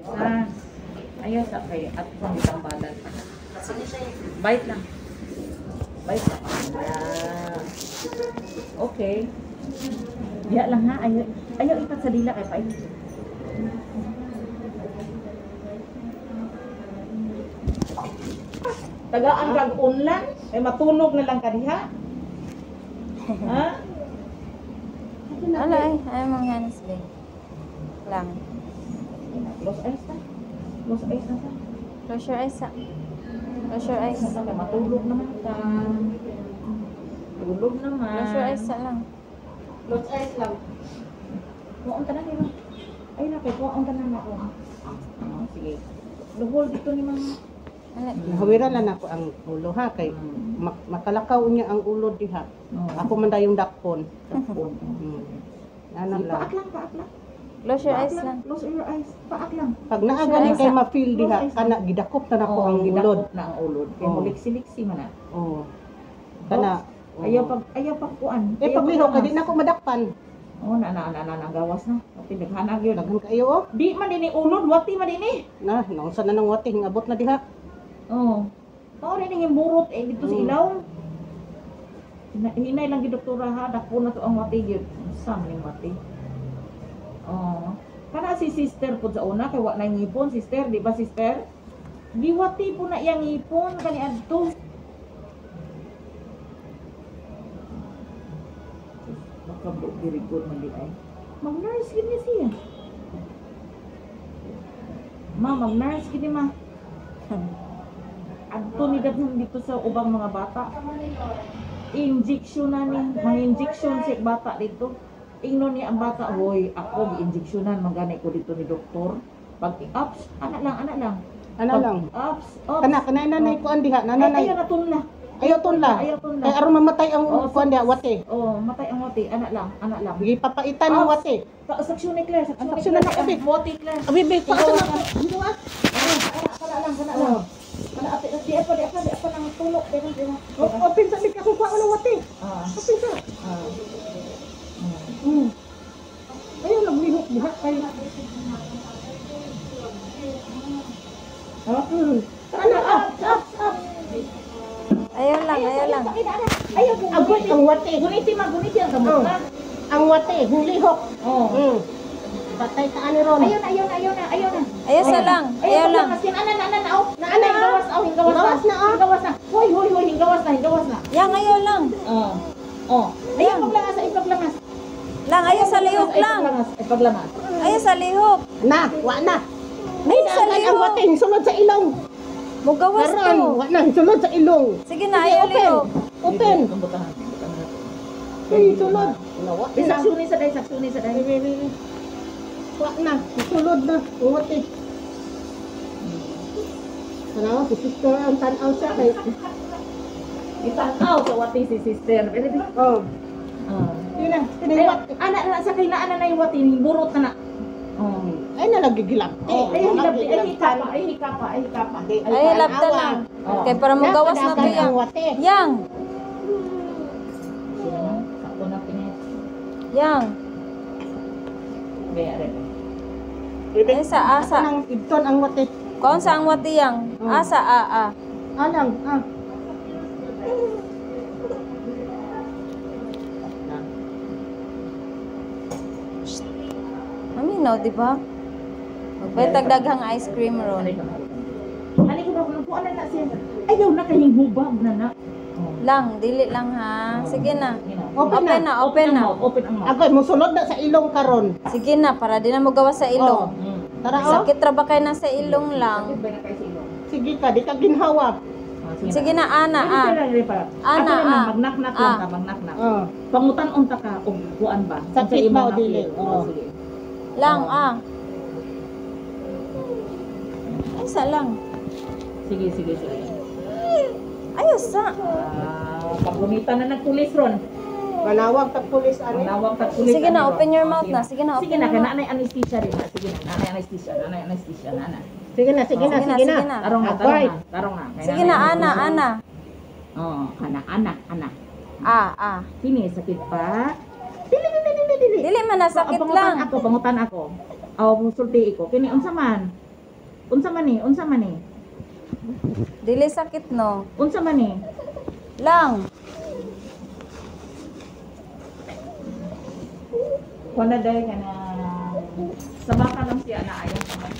Ah, ayos okay. At kung isang balat. Bite lang. Bite lang. Yeah. Okay. Diya lang ha. Ayaw ipat sa dila kay Pai. Tagaan kag unlan, ay matulog na lang kadiha. Ha? Ala ay mga hands be. Lang. Los eyes na. Los eyes na sa. Close your eyes. Close your eyes. Matulog naman ka. Tulog naman. Close your eyes lang. Close eyes lang. Kuhaan ka na nila. Ay nakay, kuhaan ka na ako. Sige. Hold dito ni mga. Nahawiran lang ako ang ulo ha kay makalakaw niya ang ulo diha. Ako man dayong dakpon. Ana lang. Paak lang, paak lang. Close your eyes lang. Close your eyes. Paak lang. Pag naa gani kay ma-feel diha kana gidakop na nako ang ulod. Na ang ulod. Kay muliksi-liksi man na. Oo. Kana Ayaw pag kuan. pag liho kay di na ako madakpan. Oh, na gawas na. Okay, daghanag yun. Daghan kayo oh. Di man din ulod, wati man din Na, naunsa na nang wati abot na diha. Oh. Mao rin yung burot dito sa ilaw. Hinay lang gid doktora ha, dako na to ang wati gyud. Sam ning wati. Oh. Kana si sister pud sa una kay wa na ngipon, sister, di ba sister? Giwati po na iyang ngipon kani adto. Baka very good man di ay. Mag-nurse gid ni siya. Mag-nurse gid ma. Adto ni dadnon dito sa ubang mga bata. Injection na ni, mga injection si bata dito. Ingnon ni ang bata, hoy, ako gi-injectionan magani ko dito ni doktor. Pag ups, ana lang. Ana lang. Ups. Kana nanay ko andiha, nanay. Ayaw na tunla. Ayaw tunla. Kay aron mamatay ang kuan diha wati. Oh, matay ang wati, ana lang. Bigi papaitan ang wati. Saksyon ni Claire, saksyon na ako, Big. Wati Claire. Abi big pa sa dito ah. Kana lang. Kana ate, di apa nang tulok din. Open sa big ako kuha ng wati. Open sa. Ayaw lang lihok diha kay. Kana up. Ayaw lang. Ayaw Abot ang wati. Guniti ang kamot na. Ang wati, hulihok. Oh. Patay ka ani ron. Ayaw na. Ayos lang. Ayaw lang. Hinggawas na. Hoy, hinggawas na. Yang ayaw lang. Ayaw ipaglangas. Lang ayaw sa lihok lang. Ipaglangas. Ayaw sa lihok. Na, wa na. Ay, sa Ay, ang lihok. wati, sulod sa ilong. Mugawas Karon, to. wa na, sulod sa ilong. Sige na, ayaw lihok. Open. Ay, sulod. Saksuni sa day. Wa na, sulod na. Ang wati. Tanaw, si sister ang tanaw siya kay. Itanaw sa wati si sister. Oh. Yun na, tiniwat. Anak na sa kailaan na yung wati, burot na. Ay, nalagigilap. Ay, hikapa. Ay, labta lang. Kaya para mugawas na to yang. Yang. Sakto na pinis. Yang. Bere. Ay, sa asa. Nang ibton ang wati. Kaon sa ang wati yang. Asa, Alang, Maminaw, di ba? Magbaytag daghang ice cream ron. Ani ko ba kung ano na siya. Ayaw na kayong hubag na. Lang, dili lang ha. Sige na. Open na. Open ang mouth. Ako, musulod na sa ilong karon. Sige na, para di na mo gawa sa ilong. Tara, oh. Sakit ra ba kay na sa ilong lang? Sige ka, di ka ginhawa. Sige na, ana. Magnak-nak lang ka, magnak-nak. Pangutan unta ka, kuan ba? Sakit ba o dili? Sige. Lang, Isa lang. Sige. Ayos sa. Paggumitan na nagpulis ron. Manawag tag pulis ani. Manawag tagpulis. Sige na, open your mouth na. Sige na, Sige open na, your kaya mouth. nanay anesthesia rin. Sige na, nanay anesthesia, nana. Sige na. Tarong na. Sige na, ana. Oh, anak. Sini sakit pa. Dili man na sakit lang. Pangutan ako. Aw musulti ko. Kini unsa man? Unsa man ni? Unsa man ni? Dili sakit no. Unsa man ni? Lang. Wala dahil ka na sa baka lang siya na ayaw naman.